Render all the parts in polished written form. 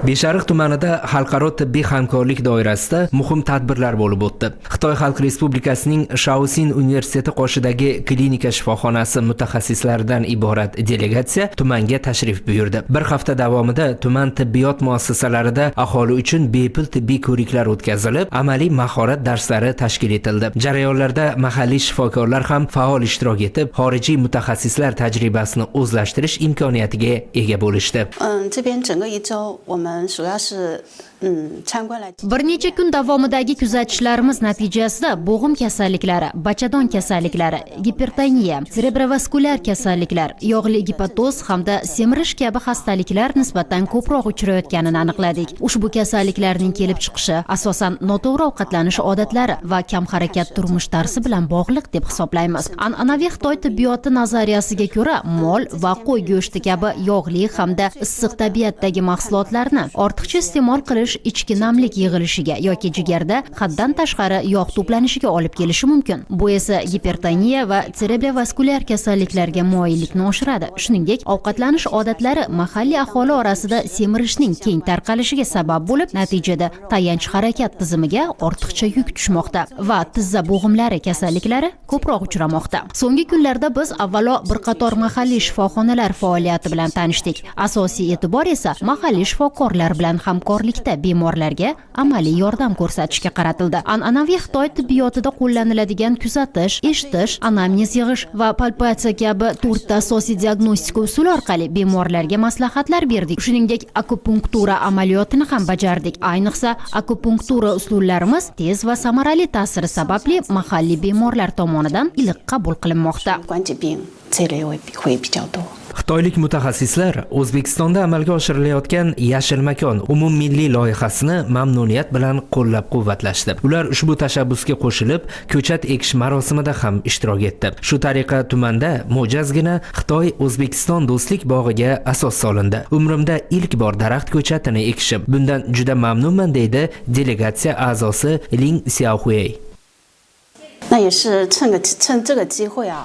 Beshariq tumanida xalqaro tibbiy hamkorlik doirasida muhim tadbirlar bo'lib o'tdi. Xitoy Xalq Respublikasining Shaoxin universiteti qoshidagi klinika shifoxonasi mutaxassislaridan iborat delegatsiya tumanga tashrif buyurdi. Bir hafta davomida tuman tibbiyot muassasalarida aholi uchun bepul tibbiy ko'riklar o'tkazilib, amaliy mahorat darslari tashkil etildi. Jarayonlarda mahalliy shifokorlar ham faol ishtirok etib, xorijiy mutaxassislar tajribasini o'zlashtirish imkoniyatiga ega bo'lishdi. Bir necha kun davomidagi kuzatishlarimiz natijasida bo'g'im kasalliklari, bachadon kasalliklari, gipertoniya, cerebrovaskulyar kasalliklar, yog'li gepatoz hamda semirish kabi xastaliklar nisbatan ko'proq uchrayotganini aniqladik. Ushbu kasalliklarning kelib chiqishi asosan noto'g'ri ovqatlanish odatlari va kam harakat turmush tarzi bilan bog'liq deb hisoblaymiz. An'anaviy Xitoy tibbiyoti nazariyasiga ko'ra, mol va qo'y go'shti kabi yog'li hamda issiq tabiatdagi mahsulotlarni ortiqcha iste'mol qilish ichki namlik yig'ilishiga yoki jigarda haddan tashqari yog' to'planishiga olib kelishi mumkin. Bu esa gipertoniya va cerebrovaskulyar kasalliklarga moyillikni oshiradi. Shuningdek, ovqatlanish odatlari mahalliy aholi orasida semirishning keng tarqalishiga sabab bo'lib, natijada tayanch harakat tizimiga ortiqcha yuk tushmoqda va tizza bo'g'imlari kasalliklari ko'proq uchramoqda. So'nggi kunlarda biz avvalo bir qator mahalliy shifoxonalar faoliyati bilan tanishdik. Asosiy e'tibor esa mahalliy shifokorlar bilan hamkorlikda bemorlarga amaliy yordam ko'rsatishga qaratildi. An'anaviy Xitoy tibbiyotida qo'llaniladigan kuzatish, eshitish, anamnez yig'ish va palpatsiya kabi 4 ta asosiy diagnostika usuli orqali bemorlarga maslahatlar berdik. Shuningdek, akupunktura amaliyotini ham bajardik. Ayniqsa, akupunktura usullarimiz tez va samarali ta'siri sababli mahalliy bemorlar tomonidan iliq qabul qilinmoqda. Xitoylik mutaxassislar O'zbekistonda amalga oshirilayotgan Yashil makon umummilliy loyihasini mamnuniyat bilan qo'llab-quvvatlashdi. Ular ushbu tashabbusga qo'shilib, ko'chat ekish marosimida ham ishtirok etdi. Shu tariqa tumanda mo'jazgina Xitoy-O'zbekiston do'stlik bog'iga asos solindi. Umrimda ilk bor daraxt ko'chatini ekishim. Bundan juda mamnunman, deydi delegatsiya a'zosi Ling Xiaohui.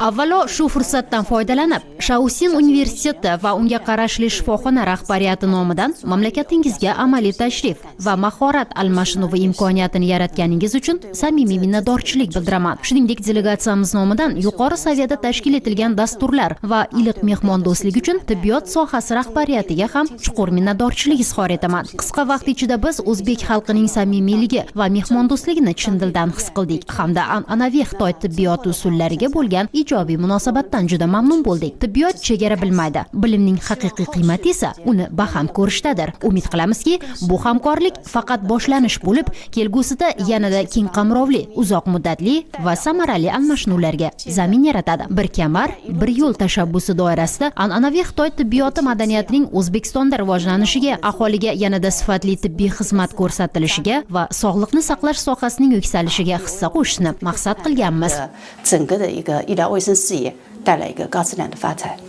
Avvalo shu fursatdan foydalanib, Shaoxin universiteti va unga qarashli shifoxona rahbariyati nomidan mamlakatingizga amaliy tashrif va mahorat almashinuvi imkoniyatini yaratganingiz uchun samimiy minnatdorchilik bildiraman. Shuningdek, delegatsiyamiz nomidan yuqori saviyada tashkil etilgan dasturlar va iliq mehmondo'stlik uchun tibbiyot sohasi rahbariyatiga ham chuqur minnatdorchilik izhor etaman. Qisqa vaqt ichida biz o'zbek xalqining samimiyligi va mehmondo'stligini chin dildan his qildik hamda an'anaviy Xitoy tibbiyot usullariga bo'lgan ijobiy munosabatdan juda mamnun bo'ldik. Tibbiyot chegara bilmaydi. Bilimning haqiqiy qiymati esa uni baham ko'rishdadir. Umid qilamizki, bu hamkorlik faqat boshlanish bo'lib, kelgusida yanada keng qamrovli, uzoq muddatli va samarali almashinuvlarga zamin yaratadi. Bir kamar, bir yo'l tashabbusi doirasida an'anaviy Xitoy tibbiyoti madaniyatining O'zbekistonda rivojlanishiga, aholiga yanada sifatli tibbiy xizmat ko'rsatilishiga va sog'liqni saqlash sohasining yuksalishiga hissa qo'shishni maqsad qilganmiz. 整个的一个医疗卫生事业带来一个高质量的发展。